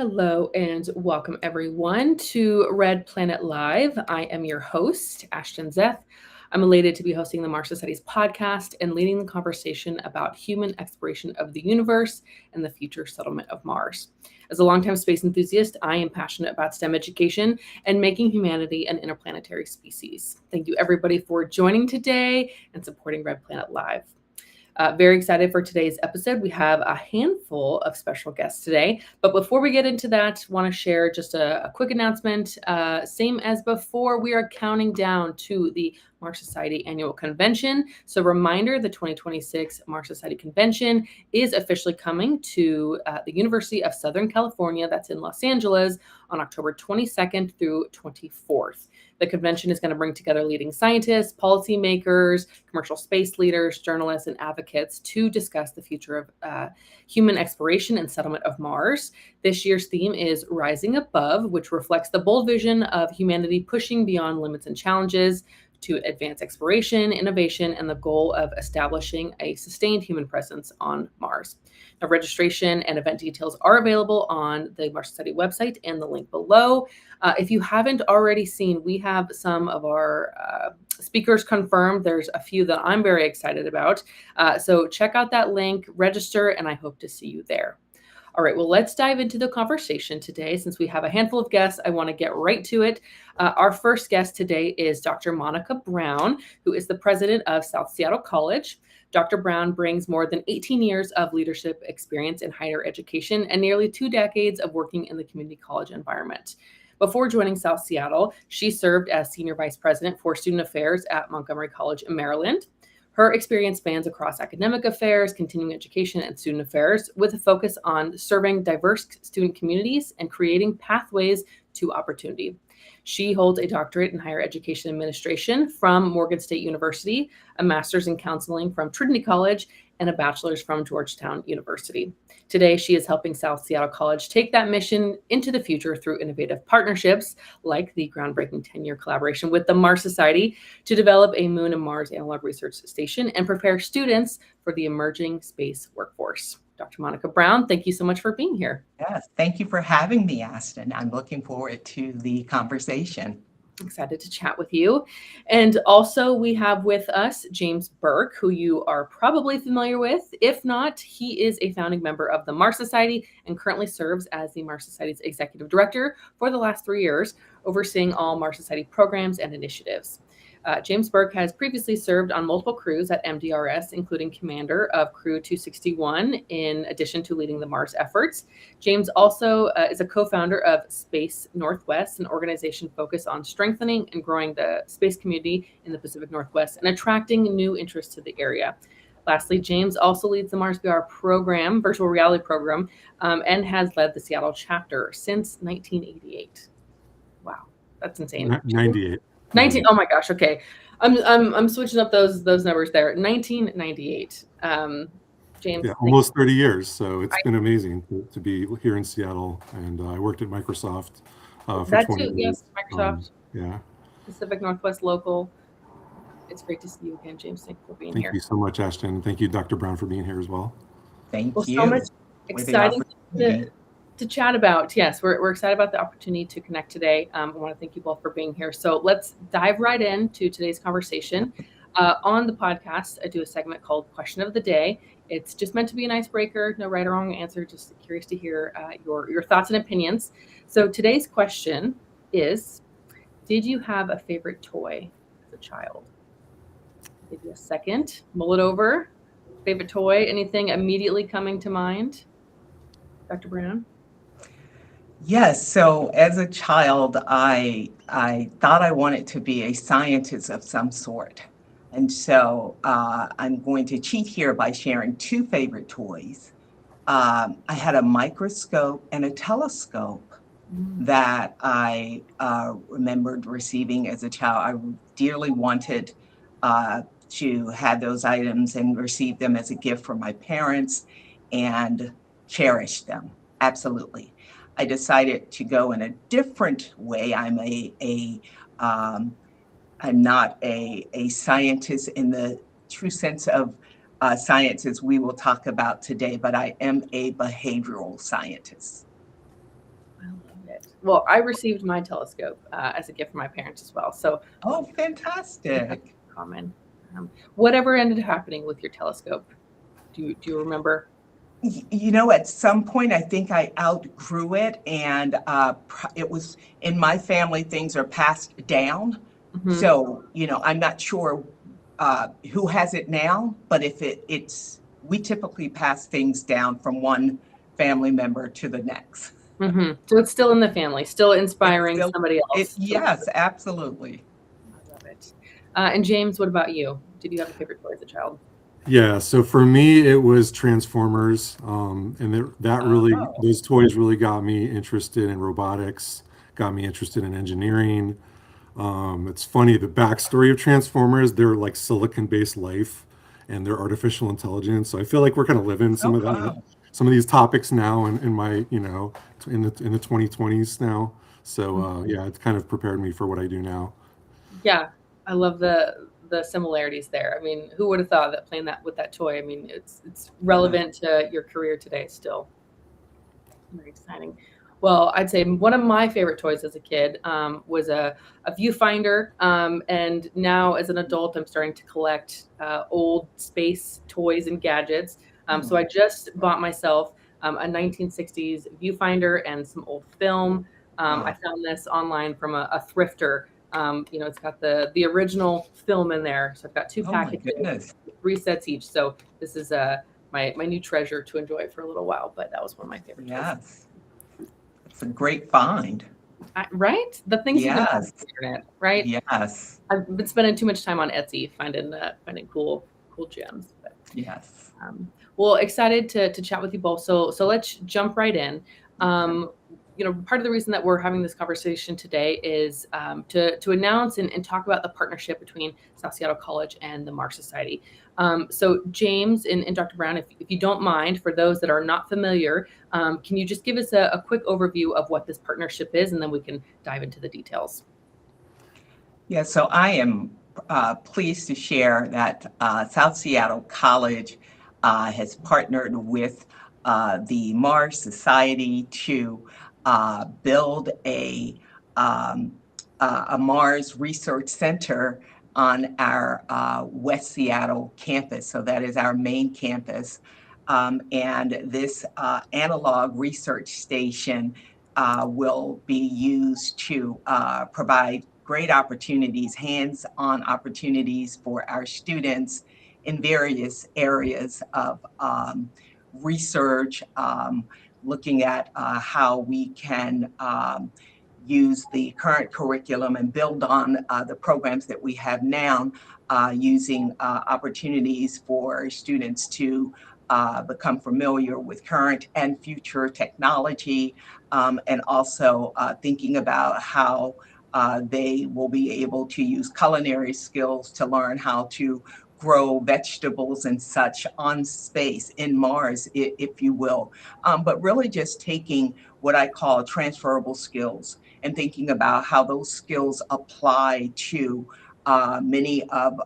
Hello and welcome everyone to Red Planet Live. I am your host, Ashton Zeth. I'm elated to be hosting the Mars Society's podcast and leading the conversation about human exploration of the universe and the future settlement of Mars. As a longtime space enthusiast, I am passionate about STEM education and making humanity an interplanetary species. Thank you everybody for joining today and supporting Red Planet Live. Very excited for today's episode. We have a handful of special guests today. But before we get into that, want to share just a quick announcement. Same as before, we are counting down to the Mars Society Annual Convention. So reminder, the 2026 Mars Society Convention is officially coming to the University of Southern California, that's in Los Angeles, on October 22nd through 24th. The convention is going to bring together leading scientists, policymakers, commercial space leaders, journalists, and advocates to discuss the future of human exploration and settlement of Mars. This year's theme is Rising Above, which reflects the bold vision of humanity pushing beyond limits and challenges to advance exploration, innovation, and the goal of establishing a sustained human presence on Mars. Now, registration and event details are available on the Mars Society website and the link below. If you haven't already seen, we have some of our speakers confirmed. There's a few that I'm very excited about. So check out that link, register, and I hope to see you there. All right, well, let's dive into the conversation today. Since we have a handful of guests, I want to get right to it. Our first guest today is Dr. Monica Brown, who is the president of South Seattle College. Dr. Brown brings more than 18 years of leadership experience in higher education and nearly 2 decades of working in the community college environment. Before joining South Seattle, she served as senior vice president for student affairs at Montgomery College in Maryland. Her experience spans across academic affairs, continuing education, and student affairs, with a focus on serving diverse student communities and creating pathways to opportunity. She holds a doctorate in higher education administration from Morgan State University, a master's in counseling from Trinity College, and a bachelor's from Georgetown University. Today, she is helping South Seattle College take that mission into the future through innovative partnerships like the groundbreaking 10-year collaboration with the Mars Society to develop a Moon and Mars analog research station and prepare students for the emerging space workforce. Dr. Monica Brown, thank you so much for being here. Yes, thank you for having me, Aston. I'm looking forward to the conversation. Excited to chat with you. And also we have with us James Burk, who you are probably familiar with. If not, he is a founding member of the Mars Society and currently serves as the Mars Society's executive director for the last 3 years, overseeing all Mars Society programs and initiatives. James Burk has previously served on multiple crews at MDRS, including commander of Crew 261, in addition to leading the Mars efforts. James also is a co-founder of Space Northwest, an organization focused on strengthening and growing the space community in the Pacific Northwest and attracting new interests to the area. Lastly, James also leads the Mars VR program, virtual reality program, and has led the Seattle chapter since 1988. Wow, that's insane. 98. 19. Oh my gosh. Okay, I'm switching up those numbers there. 1998. James. Yeah, almost 30 years. So it's been amazing to be here in Seattle, and I worked at Microsoft for 20 years. Yes, Microsoft. Yeah. Pacific Northwest local. It's great to see you again, James. Thank you for being here. Thank you so much, Ashton. Thank you, Dr. Brown, for being here as well. Thank you. So much exciting to chat about. Yes, we're excited about the opportunity to connect today. I want to thank you both for being here. So let's dive right into today's conversation. On the podcast, I do a segment called Question of the Day. It's just meant to be an icebreaker, no right or wrong answer, just curious to hear your thoughts and opinions. So today's question is, did you have a favorite toy as a child? Give you a second, mull it over. Favorite toy, anything immediately coming to mind? Dr. Brown? Yes, so as a child, I thought I wanted to be a scientist of some sort. And so I'm going to cheat here by sharing 2 favorite toys. I had a microscope and a telescope that I remembered receiving as a child. I dearly wanted to have those items and receive them as a gift from my parents and cherish them. Absolutely. I decided to go in a different way. I'm not a scientist in the true sense of science as we will talk about today, but I am a behavioral scientist. I love it. Well, I received my telescope as a gift from my parents as well. So Oh, fantastic. common. Whatever ended up happening with your telescope? Do you remember? You know, at some point, I think I outgrew it, and it was in my family, things are passed down. Mm-hmm. So, I'm not sure who has it now, but if we typically pass things down from one family member to the next. Mm-hmm. So it's still in the family, still inspiring somebody else. Yes, absolutely. I love it. And James, what about you? Did you have a favorite toy as a child? Yeah, so for me, it was Transformers, and those toys really got me interested in robotics, got me interested in engineering. It's funny, the backstory of Transformers, they're like silicon-based life, and they're artificial intelligence. So I feel like we're kind of living some of that, Wow. some of these topics now in my, in the 2020s now. So yeah, it's kind of prepared me for what I do now. Yeah, I love the similarities there. I mean, who would have thought that playing that with that toy? I mean, it's relevant to your career today still. Very exciting. Well, I'd say one of my favorite toys as a kid was a viewfinder. And now as an adult, I'm starting to collect old space toys and gadgets. So I just bought myself a 1960s viewfinder and some old film. I found this online from a thrifter. It's got the original film in there. So I've got two Oh my packages, goodness. 3 sets each. So this is my new treasure to enjoy for a little while. But that was one of my favorite toys. Yes. It's a great find. Right? The things you can find on Yes. the internet, right? Yes. I've been spending too much time on Etsy finding cool gems. But, Yes. well, excited to chat with you both. So let's jump right in. Part of the reason that we're having this conversation today is to announce and talk about the partnership between South Seattle College and the Mars Society. So James and Dr. Brown, if you don't mind, for those that are not familiar, can you just give us a quick overview of what this partnership is, and then we can dive into the details. Yeah, so I am pleased to share that South Seattle College has partnered with the Mars Society to build a Mars Research Center on our West Seattle campus. So that is our main campus. And this analog research station will be used to provide great opportunities, hands-on opportunities for our students in various areas of research, looking at how we can use the current curriculum and build on the programs that we have now, using opportunities for students to become familiar with current and future technology, and also thinking about how they will be able to use culinary skills to learn how to grow vegetables and such on space in Mars, if you will. But really just taking what I call transferable skills and thinking about how those skills apply to many of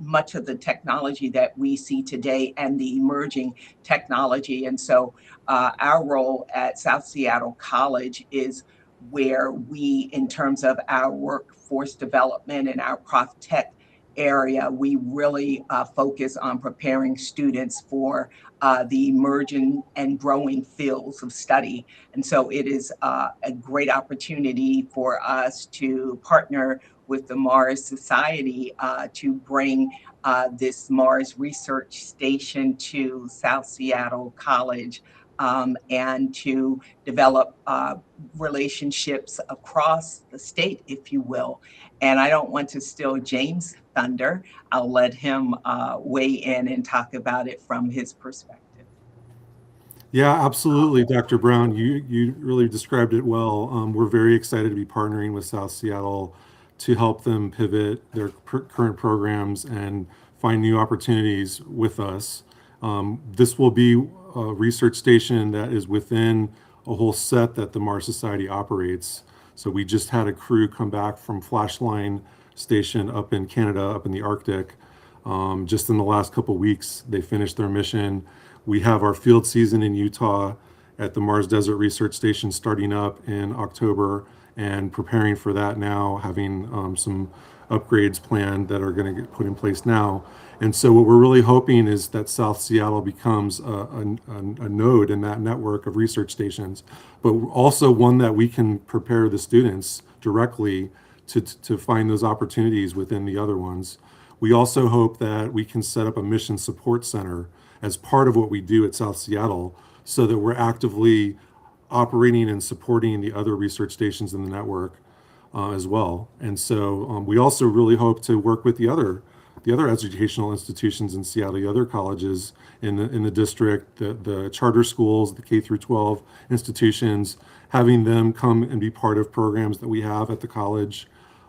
much of the technology that we see today and the emerging technology. And so our role at South Seattle College is where we, in terms of our workforce development and our Prof Tech area, we really focus on preparing students for the emerging and growing fields of study. And so it is a great opportunity for us to partner with the Mars Society to bring this Mars Research Station to South Seattle College, and to develop relationships across the state, if you will. And I don't want to steal James' thunder. I'll let him weigh in and talk about it from his perspective. Yeah, absolutely, Dr. Brown. You really described it well. We're very excited to be partnering with South Seattle to help them pivot their current programs and find new opportunities with us. This will be a research station that is within a whole set that the Mars Society operates. So we just had a crew come back from Flashline Station up in Canada, up in the Arctic. Just in the last couple weeks, they finished their mission. We have our field season in Utah, at the Mars Desert Research Station starting up in October and preparing for that now, having some upgrades planned that are going to get put in place now. And so what we're really hoping is that South Seattle becomes a node in that network of research stations, but also one that we can prepare the students directly to find those opportunities within the other ones. We also hope that we can set up a mission support center as part of what we do at South Seattle so that we're actively operating and supporting the other research stations in the network as well. And so we also really hope to work with the other educational institutions in Seattle, the other colleges in the district, the charter schools, the K through 12 institutions, having them come and be part of programs that we have at the college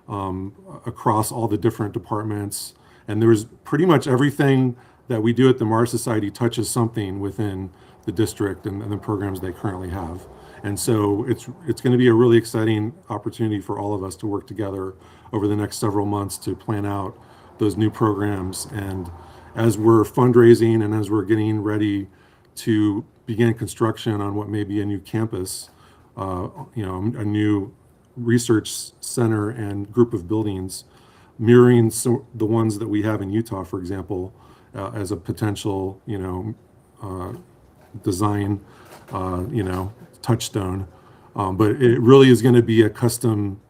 across all the different departments. And there's pretty much everything that we do at the Mars Society touches something within the district and the programs they currently have. And so it's going to be a really exciting opportunity for all of us to work together over the next several months to plan out those new programs. And as we're fundraising and as we're getting ready to begin construction on what may be a new campus, a new research center and group of buildings, mirroring the ones that we have in Utah, for example, as a potential, design, touchstone. But it really is going to be a custom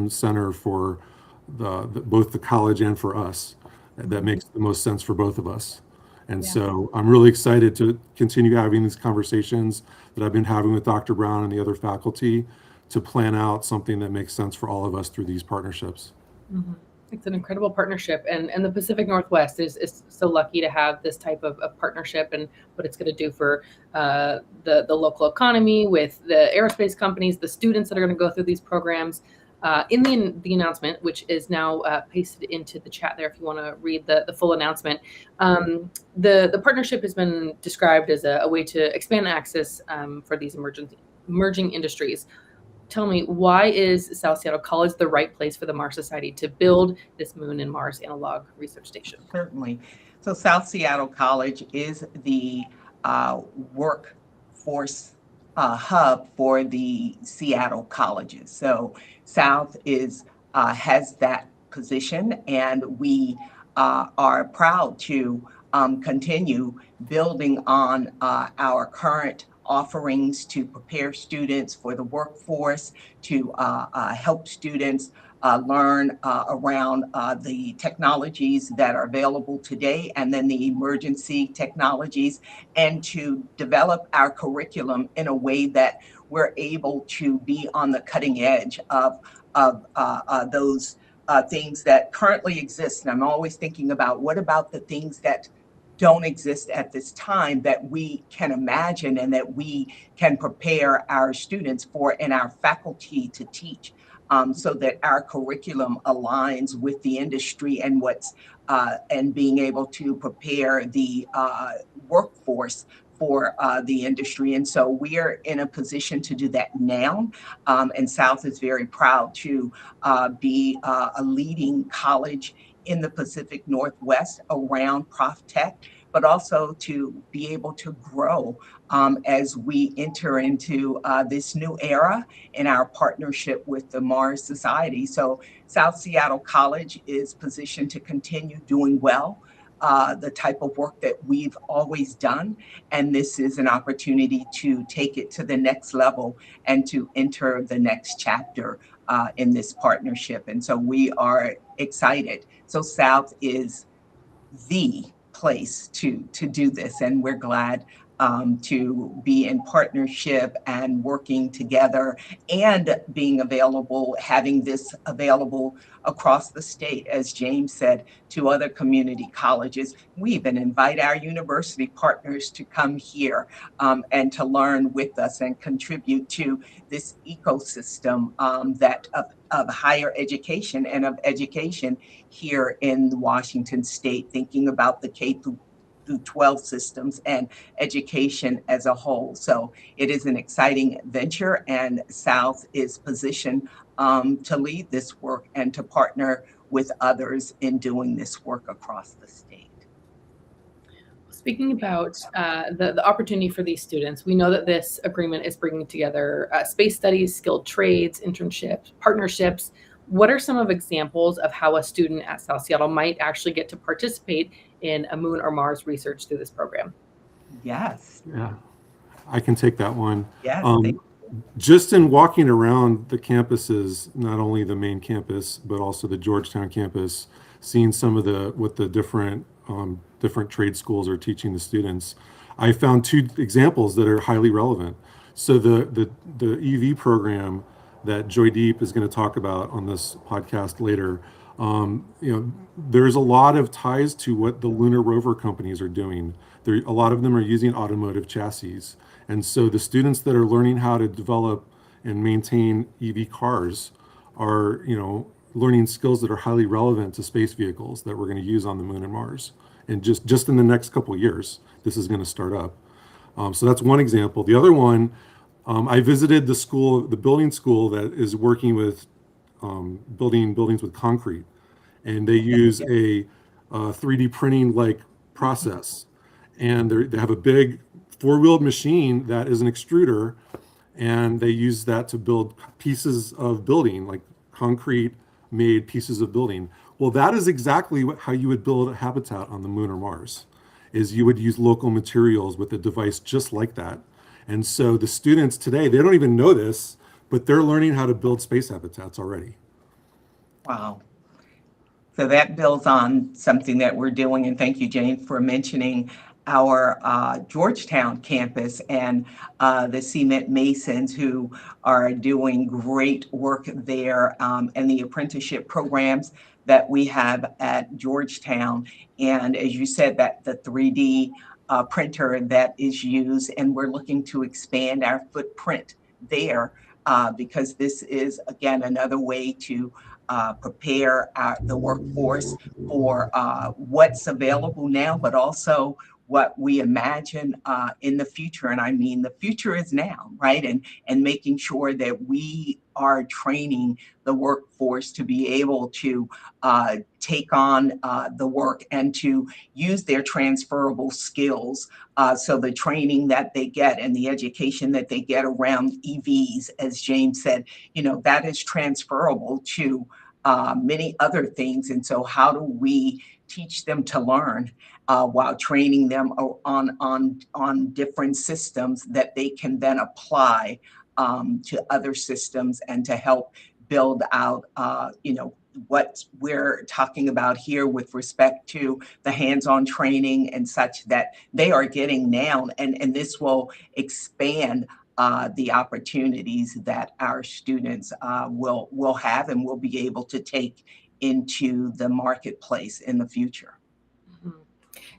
center for both the college and for us that makes the most sense for both of us. And so I'm really excited to continue having these conversations that I've been having with Dr. Brown and the other faculty to plan out something that makes sense for all of us through these partnerships. Mm-hmm. It's an incredible partnership, and the Pacific Northwest is so lucky to have this type of partnership and what it's going to do for the local economy with the aerospace companies, the students that are going to go through these programs. In the announcement, which is now pasted into the chat there if you want to read the full announcement, the partnership has been described as a way to expand access for these emerging industries. Tell me, why is South Seattle College the right place for the Mars Society to build this Moon and Mars Analog Research Station? Certainly. So South Seattle College is the workforce hub for the Seattle colleges. So South has that position, and we are proud to continue building on our current offerings to prepare students for the workforce, to help students learn around the technologies that are available today and then the emergency technologies, and to develop our curriculum in a way that we're able to be on the cutting edge of those things that currently exist. And I'm always thinking about what about the things that don't exist at this time that we can imagine and that we can prepare our students for and our faculty to teach, so that our curriculum aligns with the industry and and being able to prepare the workforce for the industry. And so we are in a position to do that now. And South is very proud to be a leading college in the Pacific Northwest around Prof Tech, but also to be able to grow as we enter into this new era in our partnership with the Mars Society. So South Seattle College is positioned to continue doing well, the type of work that we've always done. And this is an opportunity to take it to the next level and to enter the next chapter in this partnership. And so we are excited. So South is the place to do this, and we're glad to be in partnership and working together and being available, having this available across the state, as James said, to other community colleges. We even invite our university partners to come here and to learn with us and contribute to this ecosystem of higher education and of education here in Washington State, thinking about the K through 12 systems and education as a whole. So it is an exciting venture, and South is positioned to lead this work and to partner with others in doing this work across the state. Speaking about the opportunity for these students, we know that this agreement is bringing together space studies, skilled trades, internships, partnerships. What are some of examples of how a student at South Seattle might actually get to participate in a moon or Mars research through this program? Yes. Yeah, I can take that one. Yes. Just in walking around the campuses, not only the main campus, but also the Georgetown campus, seeing some of what the different trade schools are teaching the students, I found two examples that are highly relevant. So the EV program that Joydeep is going to talk about on this podcast later, there's a lot of ties to what the lunar rover companies are doing. A lot of them are using automotive chassis. And so the students that are learning how to develop and maintain EV cars are, learning skills that are highly relevant to space vehicles that we're going to use on the moon and Mars. And just in the next couple of years, this is going to start up. So that's one example. The other one, I visited the building school that is working with building buildings with concrete, and they use a 3D printing like process, and they have a big four-wheeled machine that is an extruder, and they use that to build pieces of building, like concrete made pieces of building. Well, that is exactly how you would build a habitat on the moon or Mars, is you would use local materials with a device just like that. And so the students today, they don't even know this, but they're learning how to build space habitats already. Wow. So that builds on something that we're doing, and thank you, Jane, for mentioning our Georgetown campus and the cement masons who are doing great work there, and the apprenticeship programs that we have at Georgetown. And as you said, that the 3D printer that is used, and we're looking to expand our footprint there because this is, again, another way to prepare the workforce for what's available now, but also what we imagine in the future. And I mean, the future is now, right? And making sure that we are training the workforce to be able to take on the work and to use their transferable skills. So the training that they get and the education that they get around EVs, as James said, that is transferable to many other things. And so how do we teach them to learn while training them on different systems that they can then apply to other systems and to help build out, what we're talking about here with respect to the hands-on training and such that they are getting now. And this will expand the opportunities that our students will have and will be able to take into the marketplace in the future.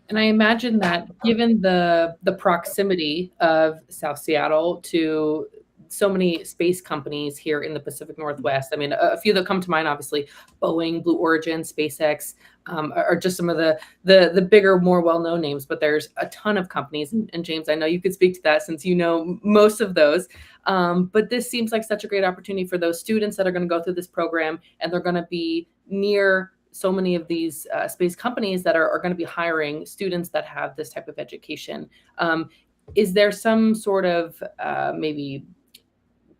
And I imagine that given the proximity of South Seattle to so many space companies here in the Pacific Northwest, I mean, a few that come to mind, obviously, Boeing, Blue Origin, SpaceX, are just some of the bigger, more well-known names, but there's a ton of companies. And James, I know you could speak to that since you know most of those. But this seems like such a great opportunity for those students that are going to go through this program, and they're going to be near so many of these space companies that are going to be hiring students that have this type of education. Is there some sort of maybe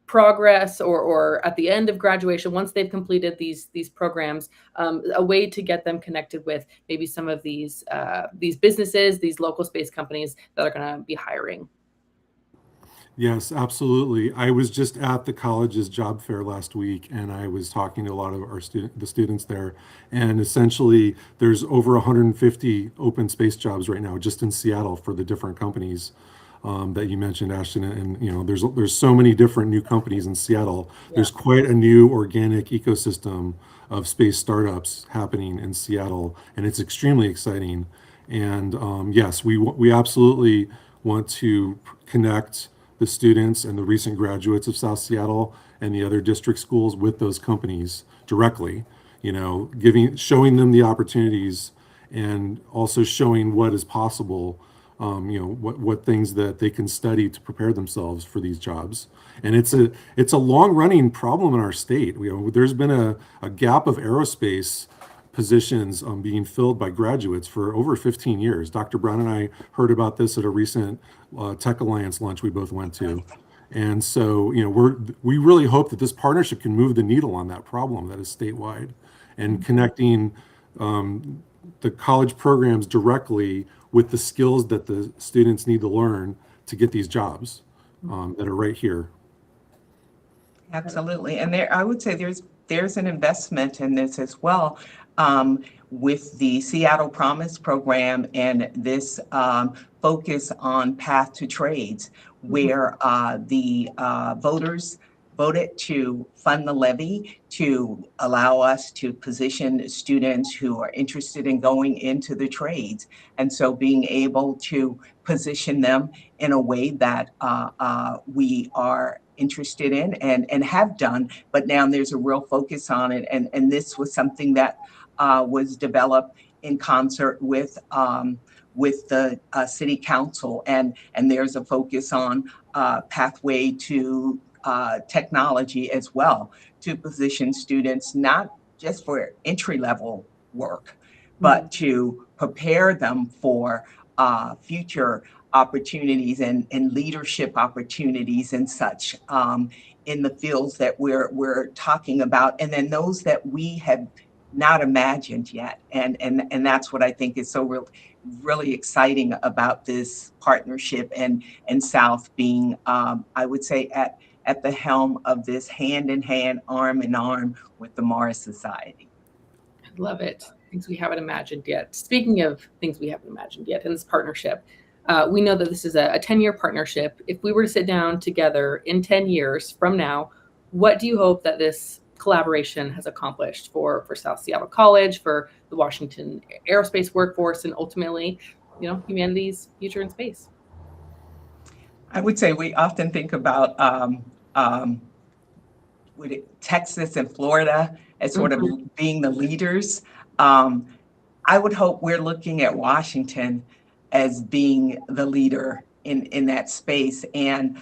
progress or at the end of graduation, once they've completed these programs, a way to get them connected with maybe some of these businesses, these local space companies that are going to be hiring? Yes, absolutely. I was just at the college's job fair last week, and I was talking to a lot of the students there. And essentially, there's over 150 open space jobs right now, just in Seattle, for the different companies that you mentioned, Ashton. And there's so many different new companies in Seattle. Yeah. There's quite a new organic ecosystem of space startups happening in Seattle, and it's extremely exciting. And yes, we absolutely want to connect the students and the recent graduates of South Seattle and the other district schools with those companies directly, showing them the opportunities and also showing what is possible, what things that they can study to prepare themselves for these jobs. And it's a long running problem in our state. There's been a gap of aerospace positions being filled by graduates for over 15 years. Dr. Brown and I heard about this at a recent Tech Alliance lunch we both went to. And so, we really hope that this partnership can move the needle on that problem that is statewide, and connecting the college programs directly with the skills that the students need to learn to get these jobs that are right here. Absolutely. And I would say there's an investment in this as well, with the Seattle Promise program and this focus on path to trades, where the voters voted to fund the levy to allow us to position students who are interested in going into the trades. And so being able to position them in a way that we are interested in and have done, but now there's a real focus on it. And this was something that was developed in concert with the city council, and there's a focus on pathway to technology as well, to position students not just for entry level work, but to prepare them for future opportunities and leadership opportunities and such in the fields that we're talking about, and then those that we have not imagined yet. And that's what I think is so really exciting about this partnership, and South being, I would say, at the helm of this, hand in hand, arm in arm with the Mars Society. I love it. Things we haven't imagined yet. Speaking of things we haven't imagined yet in this partnership, we know that this is a 10-year partnership. If we were to sit down together in 10 years from now, what do you hope that this collaboration has accomplished for South Seattle College, for the Washington aerospace workforce, and ultimately, humanity's future in space? I would say we often think about Texas and Florida as sort of being the leaders. I would hope we're looking at Washington as being the leader in that space, and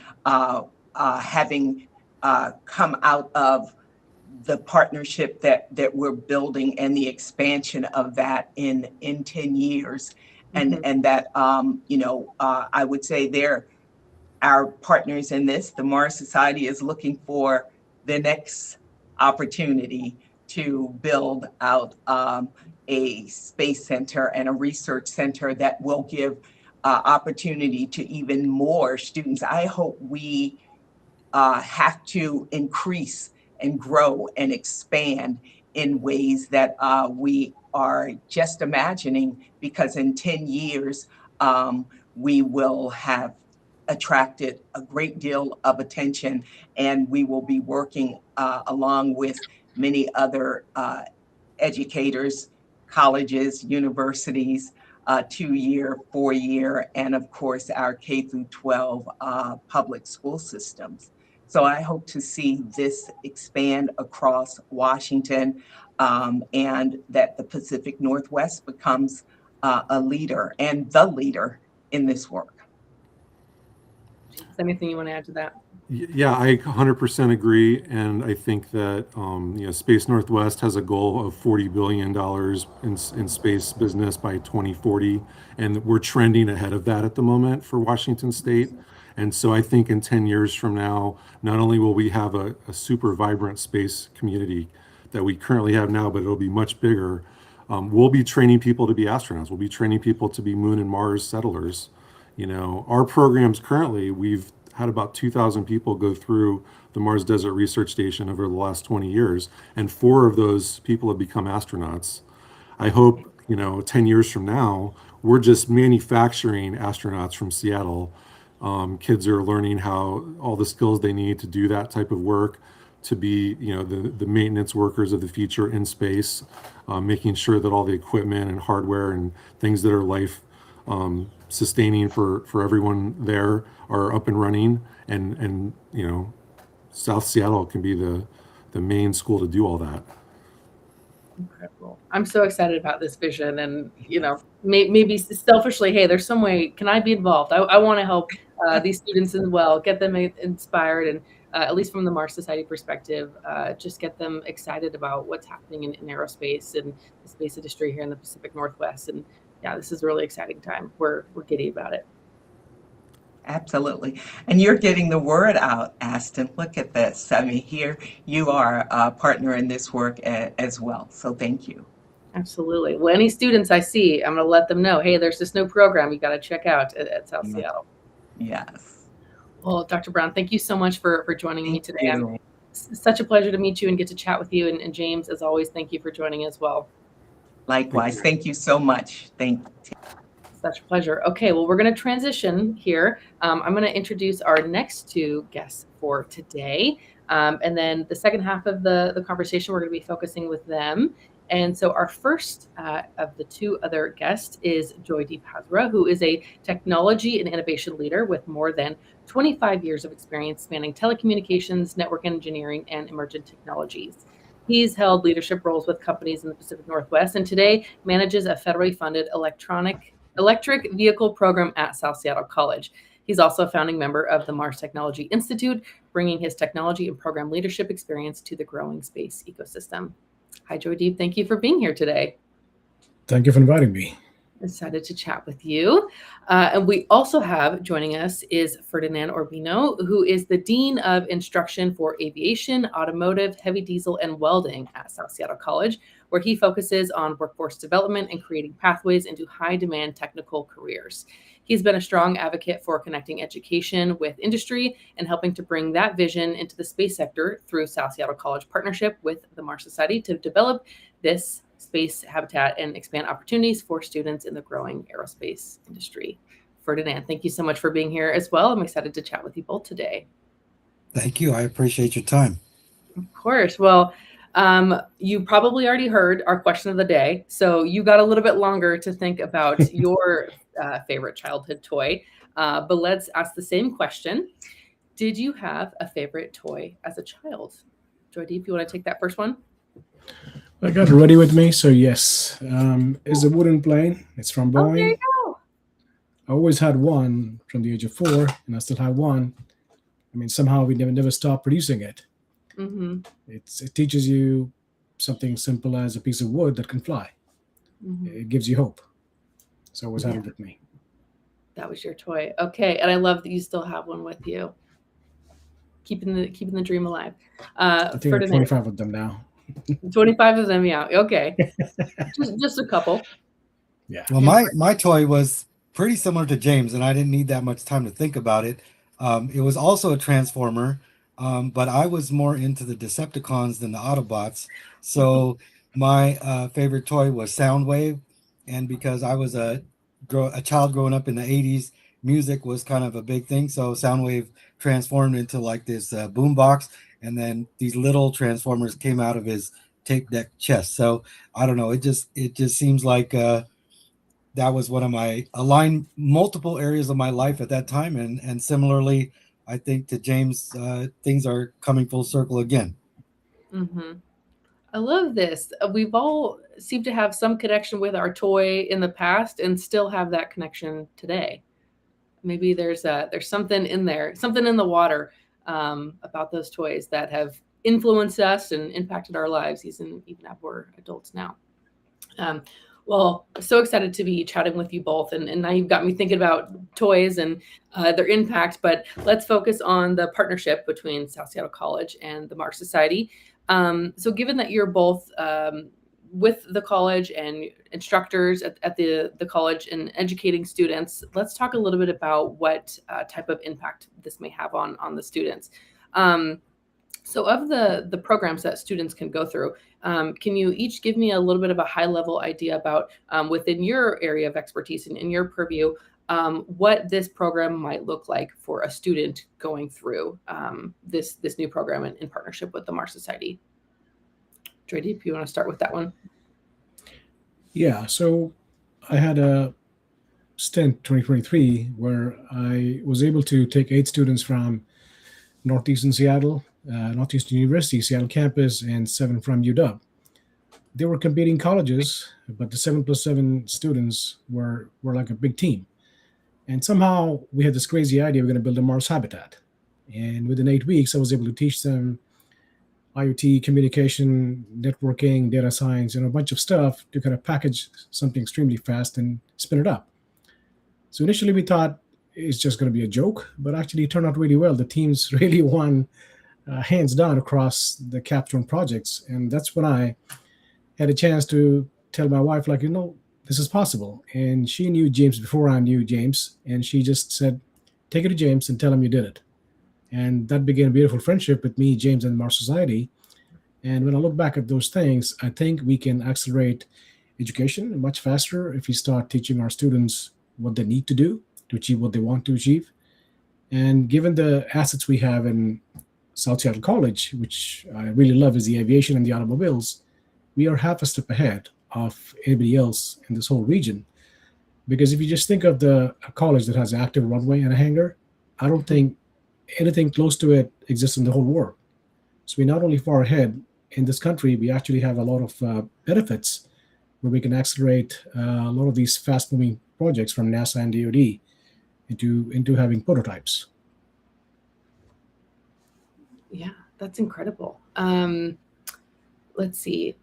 having come out of the partnership that we're building and the expansion of that in 10 years. And that, I would say our partners in this, the Mars Society, is looking for the next opportunity to build out a space center and a research center that will give opportunity to even more students. I hope we have to increase and grow and expand in ways that we are just imagining, because in 10 years, we will have attracted a great deal of attention, and we will be working along with many other educators, colleges, universities, 2-year, 4-year, and of course our K through 12 public school systems. So I hope to see this expand across Washington, and that the Pacific Northwest becomes a leader and the leader in this work. Is there anything you want to add to that? Yeah, I 100% agree. And I think that Space Northwest has a goal of $40 billion in space business by 2040. And we're trending ahead of that at the moment for Washington State. And so I think in 10 years from now, not only will we have a super vibrant space community that we currently have now, but it'll be much bigger. We'll be training people to be astronauts. We'll be training people to be Moon and Mars settlers. Our programs currently, we've had about 2,000 people go through the Mars Desert Research Station over the last 20 years, and 4 of those people have become astronauts. I hope, 10 years from now, we're just manufacturing astronauts from Seattle. Kids are learning how all the skills they need to do that type of work, to be, the maintenance workers of the future in space, making sure that all the equipment and hardware and things that are life sustaining for everyone there are up and running, and South Seattle can be the main school to do all that. Incredible. I'm so excited about this vision, and maybe selfishly, hey, there's some way, can I be involved? I want to help these students as well, get them inspired, and at least from the Mars Society perspective, just get them excited about what's happening in aerospace and the space industry here in the Pacific Northwest. And yeah, this is a really exciting time. We're giddy about it. Absolutely. And you're getting the word out, Aston. Look at this. I mean, here you are a partner in this work as well. So thank you. Absolutely. Well, any students I see, I'm going to let them know, hey, there's this new program you got to check out at South Seattle. Yes. Well, Dr. Brown, thank you so much for joining me today. You. It's such a pleasure to meet you and get to chat with you. And James, as always, thank you for joining as well. Likewise. Thank you so much. Thank you. Such a pleasure. Okay, well, we're going to transition here. I'm going to introduce our next two guests for today. And then the second half of the conversation, we're going to be focusing with them. And so our first of the two other guests is Joydeep Hazra, who is a technology and innovation leader with more than 25 years of experience spanning telecommunications, network engineering, and emergent technologies. He's held leadership roles with companies in the Pacific Northwest and today manages a federally funded electric vehicle program at South Seattle College. He's also a founding member of the Mars Technology Institute, bringing his technology and program leadership experience to the growing space ecosystem. Hi, Joydeep. Thank you for being here today. Thank you for inviting me. Excited to chat with you. And we also have joining us is Ferdinand Urbino, who is the Dean of Instruction for Aviation, Automotive, Heavy Diesel, and Welding at South Seattle College, where he focuses on workforce development and creating pathways into high-demand technical careers. He's been a strong advocate for connecting education with industry and helping to bring that vision into the space sector through South Seattle College partnership with the Mars Society to develop this space habitat and expand opportunities for students in the growing aerospace industry. Ferdinand, thank you so much for being here as well. I'm excited to chat with you both today. Thank you. I appreciate your time. Of course. Well, you probably already heard our question of the day, so you got a little bit longer to think about your favorite childhood toy. But let's ask the same question. Did you have a favorite toy as a child? Joydeep, you want to take that first one? I got it ready with me, so yes. It's a wooden plane. It's from Boeing. Oh, there you go. I always had one from the age of 4, and I still have one. I mean, somehow we never stopped producing it. Mm-hmm. It teaches you something simple as a piece of wood that can fly. Mm-hmm. It gives you hope. So I always had it with me. That was your toy. Okay, and I love that you still have one with you. Keeping the dream alive. I think there are 25 of them now. 25 of them, yeah. Okay. just a couple. Yeah. Well, my toy was pretty similar to James, and I didn't need that much time to think about it. It was also a Transformer, but I was more into the Decepticons than the Autobots. So my favorite toy was Soundwave, and because I was a child growing up in the 80s, music was kind of a big thing. So Soundwave transformed into like this boombox, and then these little Transformers came out of his tape deck chest. So I don't know. It just seems like that was one of my aligned multiple areas of my life at that time. And similarly, I think to James, things are coming full circle again. Mm-hmm. I love this. We've all seemed to have some connection with our toy in the past and still have that connection today. Maybe there's something in there, something in the water about those toys that have influenced us and impacted our lives, even as we're adults now. Well, so excited to be chatting with you both. And now you've got me thinking about toys and their impact, but let's focus on the partnership between South Seattle College and the Mars Society. So given that you're both with the college and instructors at the college and educating students, let's talk a little bit about what type of impact this may have on the students. So of the programs that students can go through, can you each give me a little bit of a high level idea about within your area of expertise and in your purview, what this program might look like for a student going through this new program in partnership with the Mars Society? Joydeep, you want to start with that one? Yeah, so I had a stint 2023 where I was able to take 8 students from Northeastern Seattle, Northeastern University, Seattle campus, and 7 from UW. They were competing colleges, but the 7+7 students were like a big team. And somehow we had this crazy idea we're going to build a Mars habitat. And within 8 weeks, I was able to teach them IoT, communication, networking, data science, and a bunch of stuff to kind of package something extremely fast and spin it up. So initially we thought it's just going to be a joke, but actually it turned out really well. The teams really won hands down across the capstone projects. And that's when I had a chance to tell my wife, like, this is possible. And she knew James before I knew James. And she just said, take it to James and tell him you did it. And that began a beautiful friendship with me, James, and Mars Society. And when I look back at those things, I think we can accelerate education much faster if we start teaching our students what they need to do to achieve what they want to achieve. And given the assets we have in South Seattle College, which I really love, is the aviation and the automobiles, we are half a step ahead of anybody else in this whole region. Because if you just think of a college that has an active runway and a hangar, I don't think anything close to it exists in the whole world. So we're not only far ahead in this country, we actually have a lot of benefits where we can accelerate a lot of these fast-moving projects from NASA and DoD into having prototypes. Yeah, that's incredible. Let's see.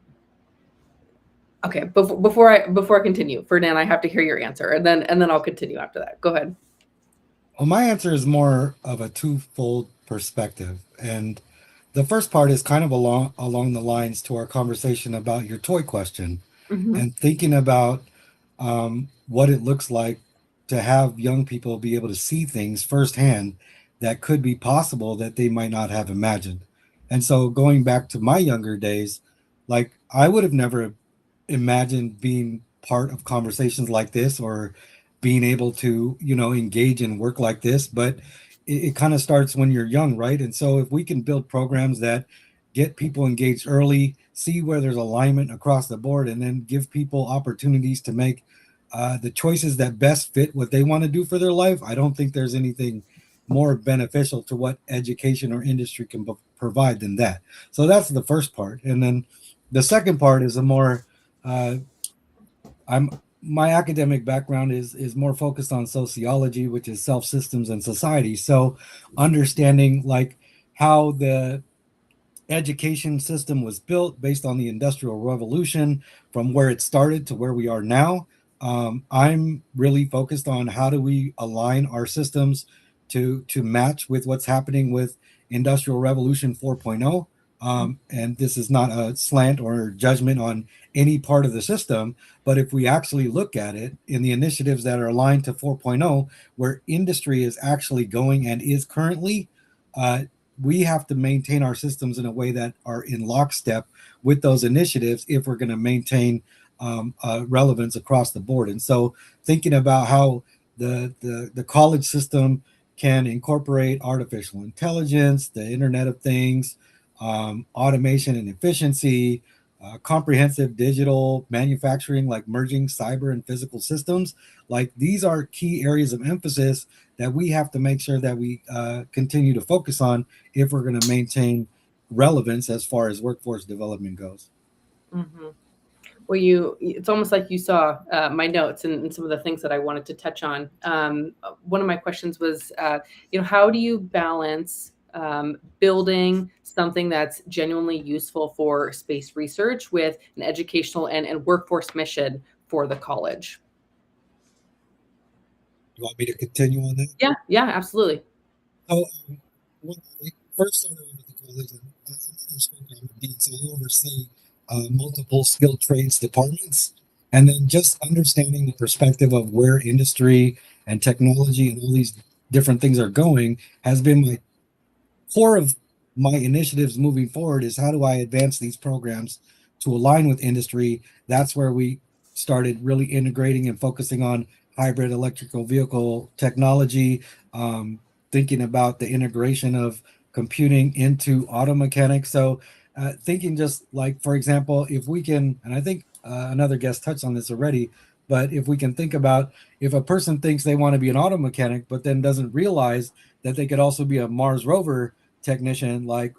Okay, before I continue, Ferdinand, I have to hear your answer, and then I'll continue after that. Go ahead. Well, my answer is more of a twofold perspective. And the first part is kind of along the lines to our conversation about your toy question, and thinking about what it looks like to have young people be able to see things firsthand that could be possible that they might not have imagined. And so going back to my younger days, like I would have never imagined being part of conversations like this or being able to, engage in work like this, but it kind of starts when you're young, right? And so if we can build programs that get people engaged early, see where there's alignment across the board, and then give people opportunities to make the choices that best fit what they want to do for their life, I don't think there's anything more beneficial to what education or industry can provide than that. So that's the first part. And then the second part is a more, my academic background is more focused on sociology, which is self systems and society. So understanding like how the education system was built based on the Industrial Revolution, from where it started to where we are now. I'm really focused on how do we align our systems to match with what's happening with Industrial Revolution 4.0. And this is not a slant or judgment on any part of the system, but if we actually look at it in the initiatives that are aligned to 4.0, where industry is actually going and is currently, we have to maintain our systems in a way that are in lockstep with those initiatives if we're going to maintain relevance across the board. And so thinking about how the college system can incorporate artificial intelligence, the Internet of Things, automation and efficiency, comprehensive digital manufacturing, like merging cyber and physical systems, like these are key areas of emphasis that we have to make sure that we continue to focus on if we're going to maintain relevance as far as workforce development goes. Mm-hmm. Well, it's almost like you saw my notes and some of the things that I wanted to touch on. One of my questions was, how do you balance building something that's genuinely useful for space research with an educational and workforce mission for the college? You want me to continue on that? Yeah, absolutely. So when I first started with the college, I'm program dean, so I oversee multiple skilled trades departments, and then just understanding the perspective of where industry and technology and all these different things are going has been my core of my initiatives moving forward. Is how do I advance these programs to align with industry? That's where we started really integrating and focusing on hybrid electrical vehicle technology, thinking about the integration of computing into auto mechanics. So thinking just like, for example, if we can, and I think another guest touched on this already, but if we can think about if a person thinks they want to be an auto mechanic, but then doesn't realize that they could also be a Mars rover technician, like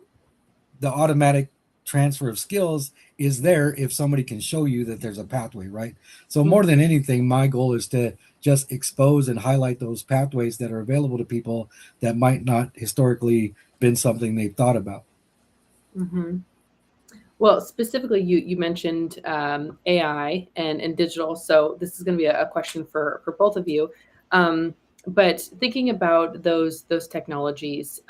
the automatic transfer of skills is there if somebody can show you that there's a pathway, right? So more than anything, my goal is to just expose and highlight those pathways that are available to people that might not historically been something they've thought about. Mm-hmm. Well, specifically, you mentioned AI and digital. So this is going to be a question for both of you. But thinking about those technologies,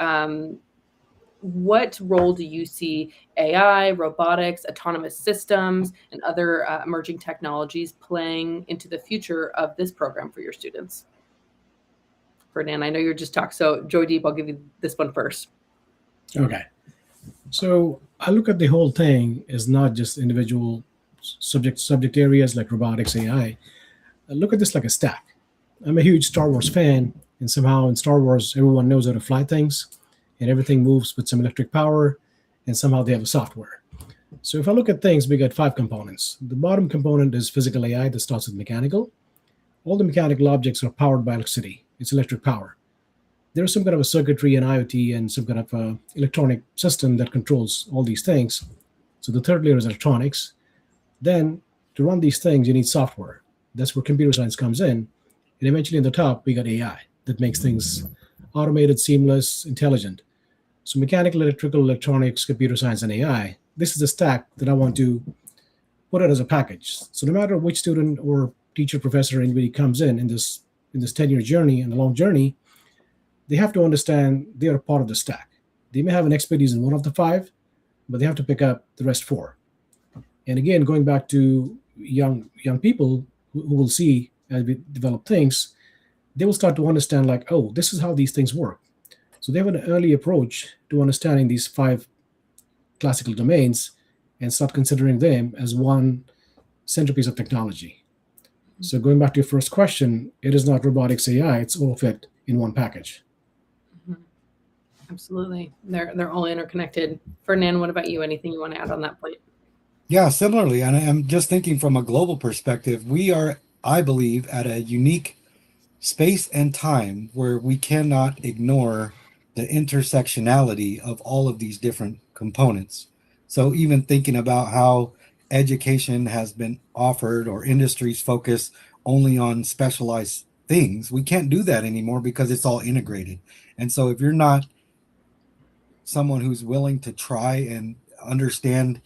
what role do you see AI, robotics, autonomous systems, and other emerging technologies playing into the future of this program for your students? Ferdinand, I know you're just talking. So Joydeep, I'll give you this one first. Okay. So I look at the whole thing as not just individual subject areas like robotics, AI. I look at this like a stack. I'm a huge Star Wars fan, and somehow in Star Wars, everyone knows how to fly things, and everything moves with some electric power, and somehow they have a software. So if I look at things, we got 5 components. The bottom component is physical AI that starts with mechanical. All the mechanical objects are powered by electricity. It's electric power. There's some kind of a circuitry and IoT and some kind of a electronic system that controls all these things. So the third layer is electronics. Then to run these things, you need software. That's where computer science comes in. And eventually in the top, we got AI that makes things automated, seamless, intelligent. So mechanical, electrical, electronics, computer science, and AI. This is the stack that I want to put it as a package. So no matter which student or teacher, professor, anybody comes in this 10-year journey and a long journey, they have to understand they are a part of the stack. They may have an expertise in one of the 5, but they have to pick up the rest 4. And again, going back to young people who will see as we develop things, they will start to understand like, oh, this is how these things work. So they have an early approach to understanding these 5 classical domains and start considering them as one centerpiece of technology. So going back to your first question, it is not robotics AI, it's all fit in one package. Absolutely. They're all interconnected. Ferdinand, what about you? Anything you want to add on that point? Yeah, similarly, and I'm just thinking from a global perspective, we are, I believe, at a unique space and time where we cannot ignore the intersectionality of all of these different components. So even thinking about how education has been offered or industries focus only on specialized things, we can't do that anymore because it's all integrated. And so if you're not someone who's willing to try and understand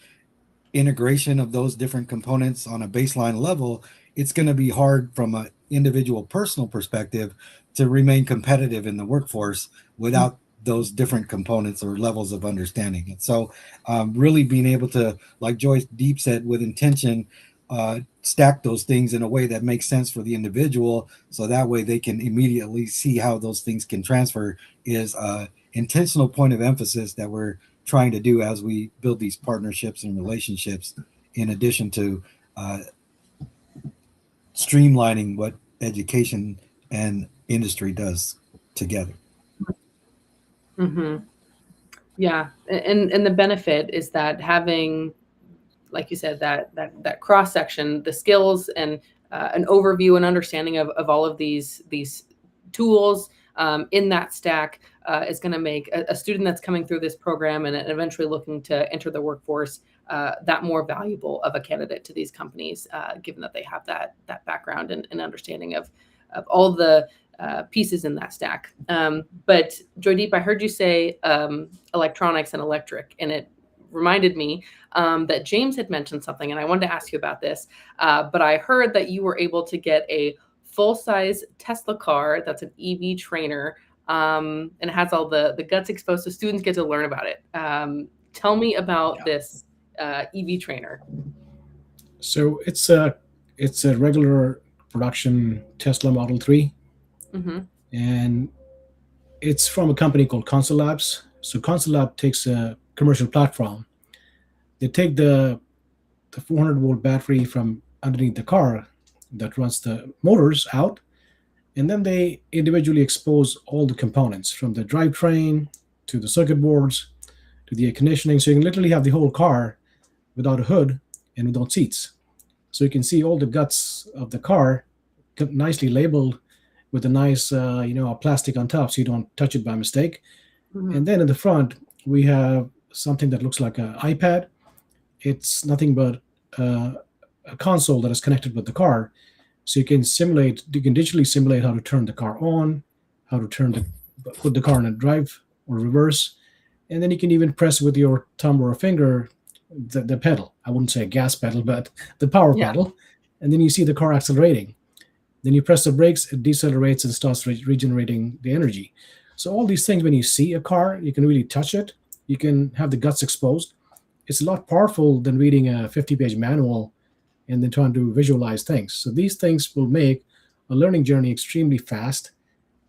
integration of those different components on a baseline level, it's going to be hard from an individual personal perspective to remain competitive in the workforce without those different components or levels of understanding. And so really being able to, like Joydeep said, with intention, stack those things in a way that makes sense for the individual, so that way they can immediately see how those things can transfer is a intentional point of emphasis that we're trying to do as we build these partnerships and relationships, in addition to streamlining what education and industry does together. Mm-hmm. Yeah, and the benefit is that having, like you said, that cross section, the skills and an overview and understanding of all of these tools in that stack is going to make a student that's coming through this program and eventually looking to enter the workforce that more valuable of a candidate to these companies, given that they have that background and understanding of all the pieces in that stack. But Joydeep, I heard you say electronics and electric, and it reminded me that James had mentioned something, and I wanted to ask you about this. But I heard that you were able to get a full-size Tesla car that's an EV trainer, and it has all the guts exposed, so students get to learn about it. Tell me about this EV trainer. So it's a regular production Tesla Model 3. Mm-hmm. And it's from a company called Console Labs. So Console Lab takes a commercial platform. They take the 400-volt battery from underneath the car that runs the motors out, and then they individually expose all the components from the drivetrain to the circuit boards to the air conditioning. So you can literally have the whole car without a hood and without seats. So you can see all the guts of the car nicely labeled with a nice, plastic on top so you don't touch it by mistake. Mm-hmm. And then in the front, we have something that looks like an iPad. It's nothing but a console that is connected with the car. So you can digitally simulate how to turn the car on, how to put the car in a drive or reverse, and then you can even press with your thumb or a finger the pedal. I wouldn't say a gas pedal, but the power Yeah. pedal, and then you see the car accelerating. Then you press the brakes, it decelerates and starts regenerating the energy. So all these things, when you see a car, you can really touch it. You can have the guts exposed. It's a lot powerful than reading a 50-page manual and then trying to visualize things. So these things will make a learning journey extremely fast,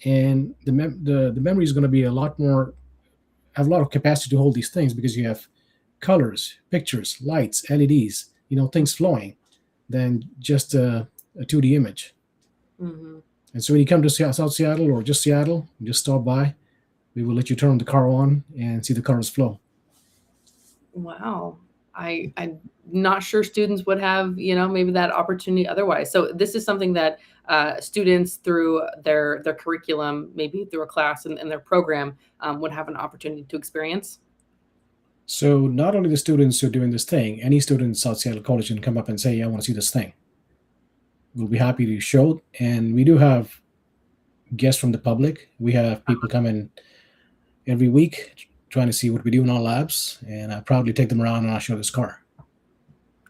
and the memory is going to be have a lot of capacity to hold these things because you have colors, pictures, lights, LEDs, things flowing than just a 2D image. Hmm. And so when you come to South Seattle or just Seattle, just stop by. We will let you turn the car on and see the colors flow. Wow. I'm not sure students would have, maybe that opportunity otherwise. So this is something that students through their curriculum, maybe through a class and their program, would have an opportunity to experience. So not only the students who are doing this thing, any student in South Seattle College can come up and say, yeah, I want to see this thing. We'll be happy to show it. And we do have guests from the public. We have people come in every week trying to see what we do in our labs, and I proudly take them around and I'll show this car.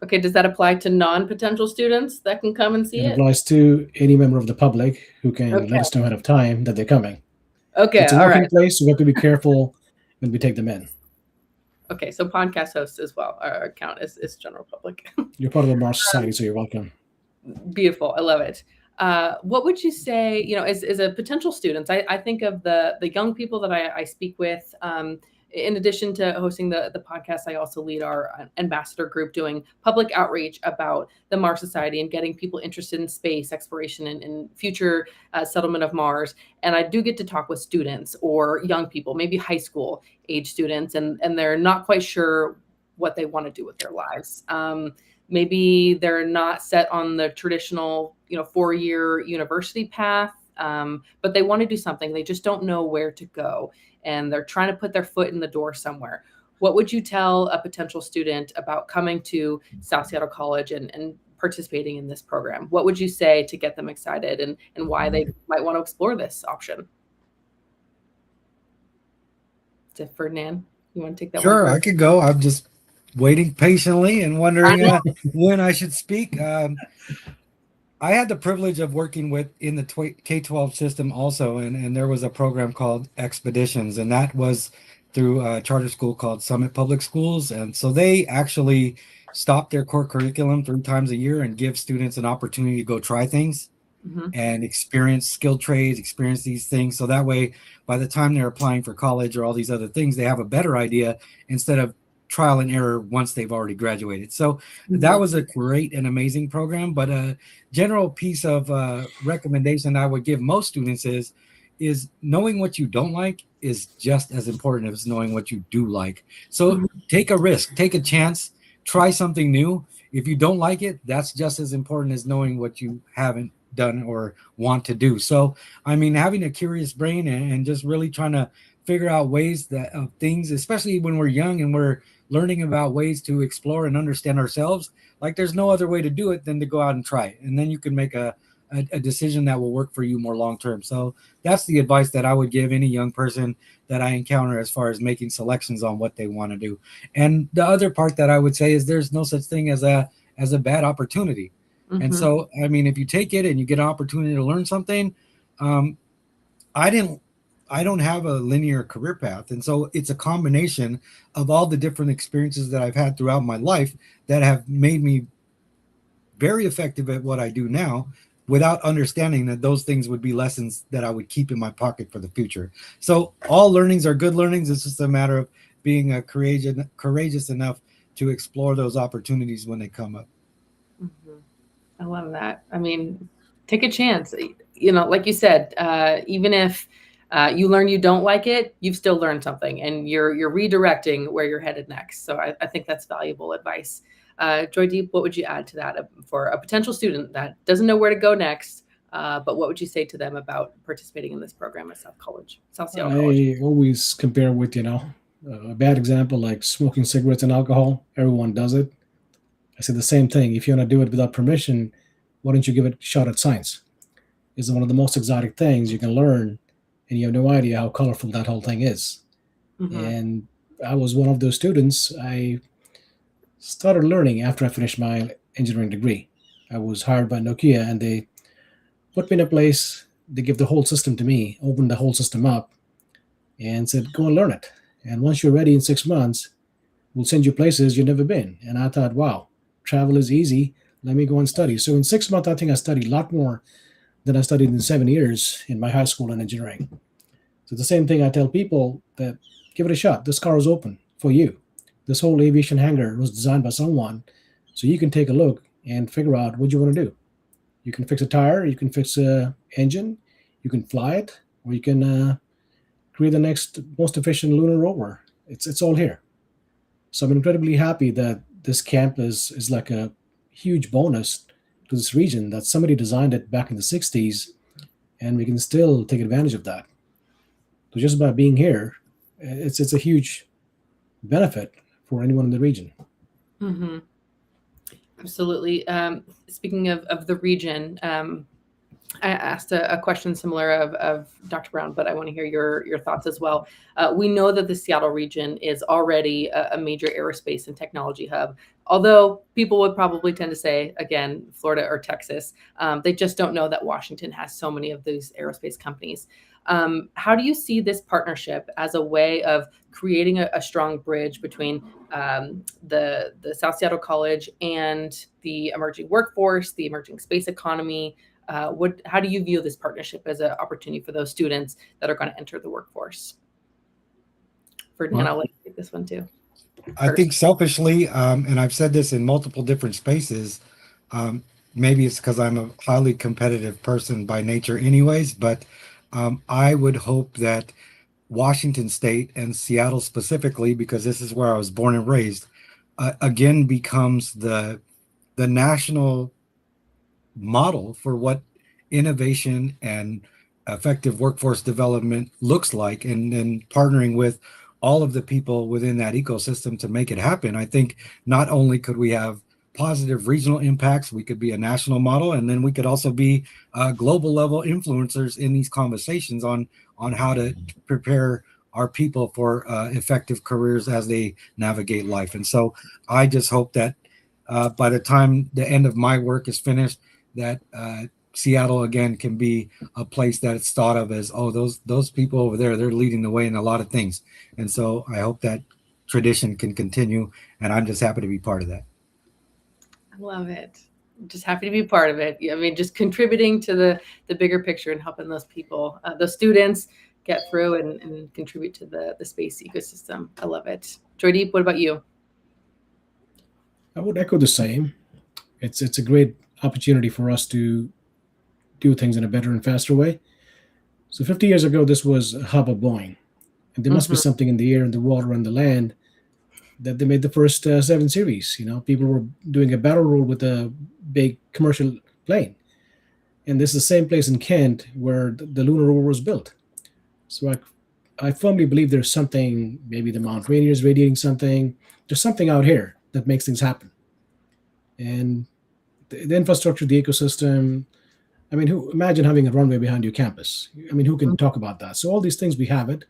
Okay, does that apply to non-potential students that can come and see It it? applies to any member of the public who can Okay. let us know ahead of time that they're coming. Okay, It's a all working right. place, so we have to be careful when we take them in. Okay, so podcast hosts as well are count as general public. You're part of the Mars Society, so you're welcome. Beautiful. I love it. What would you say, as a potential student, I think of the young people that I speak with. In addition to hosting the podcast, I also lead our ambassador group doing public outreach about the Mars Society and getting people interested in space exploration and future settlement of Mars. And I do get to talk with students or young people, maybe high school age students, and they're not quite sure what they want to do with their lives. Maybe they're not set on the traditional, 4-year university path, but they want to do something. They just don't know where to go, and they're trying to put their foot in the door somewhere. What would you tell a potential student about coming to South Seattle College and participating in this program? What would you say to get them excited and why they might want to explore this option? So Ferdinand, you want to take that one? Sure, I first? could go. I'm just waiting patiently and wondering when I should speak. I had the privilege of working in the K-12 system also, and there was a program called Expeditions, and that was through a charter school called Summit Public Schools. And so they actually stop their core curriculum 3 times a year and give students an opportunity to go try things and experience skilled trades, experience these things. So that way, by the time they're applying for college or all these other things, they have a better idea instead of trial and error once they've already graduated. So that was a great and amazing program. But a general piece of recommendation I would give most students is knowing what you don't like is just as important as knowing what you do like. So take a risk, take a chance, try something new. If you don't like it, that's just as important as knowing what you haven't done or want to do. So, I mean, having a curious brain and just really trying to figure out ways that things, especially when we're young and we're learning about ways to explore and understand ourselves, like there's no other way to do it than to go out and try it. And then you can make a decision that will work for you more long term. So that's the advice that I would give any young person that I encounter as far as making selections on what they want to do. And the other part that I would say is there's no such thing as a bad opportunity. And so, I mean, if you take it and you get an opportunity to learn something, I don't have a linear career path. And so it's a combination of all the different experiences that I've had throughout my life that have made me very effective at what I do now without understanding that those things would be lessons that I would keep in my pocket for the future. So all learnings are good learnings. It's just a matter of being courageous enough to explore those opportunities when they come up. I love that. I mean, take a chance. Like you said, even if you learn you don't like it, you've still learned something, and you're redirecting where you're headed next. So I think that's valuable advice. Joydeep, what would you add to that for a potential student that doesn't know where to go next? But what would you say to them about participating in this program at South Seattle College? I always compare with, a bad example like smoking cigarettes and alcohol. Everyone does it. I say the same thing. If you want to do it without permission, why don't you give it a shot at science? It's one of the most exotic things you can learn, and you have no idea how colorful that whole thing is. Mm-hmm. And I was one of those students. I started learning after I finished my engineering degree. I was hired by Nokia, and they put me in a place. They give the whole system to me, opened the whole system up, and said, "Go and learn it. And once you're ready in 6 months, we'll send you places you've never been." And I thought, wow, travel is easy. Let me go and study. So in 6 months, I think I studied a lot more than I studied in 7 years in my high school in engineering. So the same thing I tell people, that give it a shot. This car is open for you. This whole aviation hangar was designed by someone, so you can take a look and figure out what you want to do. You can fix a tire, you can fix a engine, you can fly it, or you can create the next most efficient lunar rover. It's all here. So I'm incredibly happy that this camp is like a huge bonus to this region, that somebody designed it back in the 60s, and we can still take advantage of that. So just by being here, it's a huge benefit for anyone in the region. Mm-hmm. Absolutely. Speaking of the region, I asked a question similar of Dr. Brown, but I want to hear your thoughts as well. We know that the Seattle region is already a major aerospace and technology hub, although people would probably tend to say, again, Florida or Texas. They just don't know that Washington has so many of these aerospace companies. How do you see this partnership as a way of creating a strong bridge between the South Seattle College and the emerging workforce, the emerging space economy? How do you view this partnership as an opportunity for those students that are going to enter the workforce? Ferdinand, I'll let you take this one too. I think selfishly, and I've said this in multiple different spaces, maybe it's because I'm a highly competitive person by nature anyways, but I would hope that Washington State and Seattle specifically, because this is where I was born and raised, again becomes the national model for what innovation and effective workforce development looks like, and then partnering with all of the people within that ecosystem to make it happen. I think not only could we have positive regional impacts, we could be a national model, and then we could also be global level influencers in these conversations on how to prepare our people for effective careers as they navigate life. And so I just hope that by the time the end of my work is finished, that Seattle again can be a place that it's thought of as, oh, those people over there, they're leading the way in a lot of things. And so I hope that tradition can continue, and I'm just happy to be part of that. I love it. Just happy to be part of it. I mean, just contributing to the bigger picture and helping those people, those students get through and contribute to the space ecosystem. I love it. Joydeep, what about you? I would echo the same. It's a great opportunity for us to do things in a better and faster way. So 50 years ago, this was a hub of Boeing. And there must be something in the air and the water and the land that they made the first 7 series. You know, people were doing a barrel roll with a big commercial plane. And this is the same place in Kent where the lunar rover was built. So I firmly believe there's something, maybe the Mount Rainier is radiating something. There's something out here that makes things happen. And the infrastructure, the ecosystem, I mean, imagine having a runway behind your campus. I mean, who can talk about that? So all these things, we have it.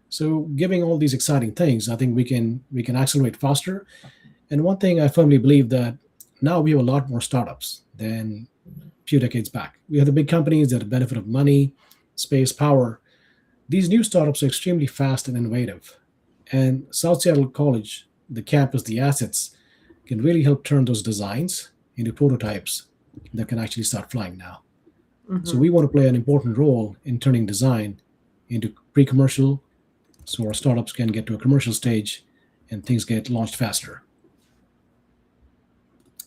So giving all these exciting things, I think we can accelerate faster. And one thing I firmly believe, that now we have a lot more startups than a few decades back. We have the big companies that have the benefit of money, space, power. These new startups are extremely fast and innovative. And South Seattle College, the campus, the assets, can really help turn those designs into prototypes that can actually start flying now. So we want to play an important role in turning design into pre-commercial, so our startups can get to a commercial stage and things get launched faster.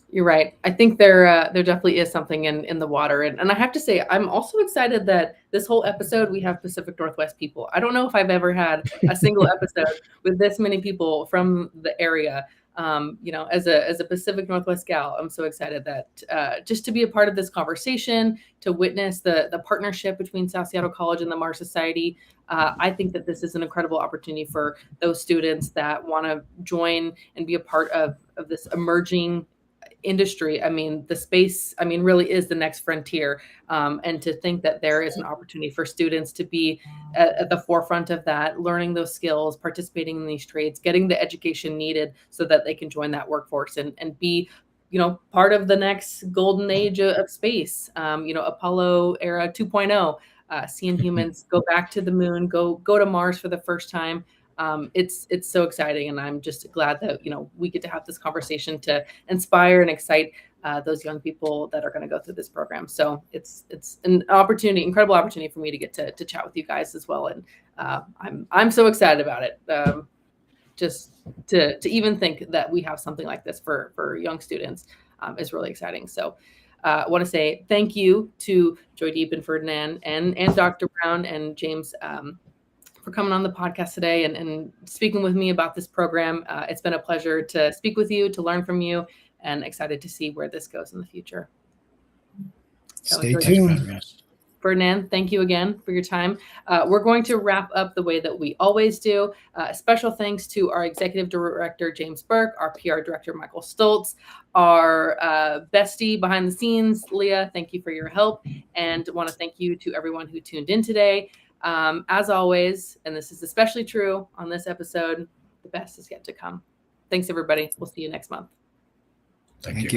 You're right. I think there definitely is something in the water. And I have to say, I'm also excited that this whole episode, we have Pacific Northwest people. I don't know if I've ever had a single episode with this many people from the area. As a Pacific Northwest gal, I'm so excited that just to be a part of this conversation, to witness the partnership between South Seattle College and the Mars Society. I think that this is an incredible opportunity for those students that want to join and be a part of this emerging industry. I mean, the space, I mean, really is the next frontier. And to think that there is an opportunity for students to be at the forefront of that, learning those skills, participating in these trades, getting the education needed so that they can join that workforce and be, you know, part of the next golden age of space, you know, Apollo era 2.0, seeing humans go back to the moon, go to Mars for the first time. It's so exciting, and I'm just glad that, you know, we get to have this conversation to inspire and excite those young people that are going to go through this program. So it's an opportunity, incredible opportunity for me to get to chat with you guys as well, and I'm so excited about it. Just to even think that we have something like this for young students is really exciting. So I want to say thank you to Joydeep and Ferdinand and Dr. Brown and James for coming on the podcast today and speaking with me about this program. It's been a pleasure to speak with you, to learn from you, and excited to see where this goes in the future. Stay tuned. Ferdinand, thank you again for your time. We're going to wrap up the way that we always do. Special thanks to our executive director, James Burk, our PR director, Michael Stoltz, our bestie behind the scenes, Leah. Thank you for your help. And want to thank you to everyone who tuned in today. As always, and this is especially true on this episode, the best is yet to come. Thanks, everybody. We'll see you next month. Thank you.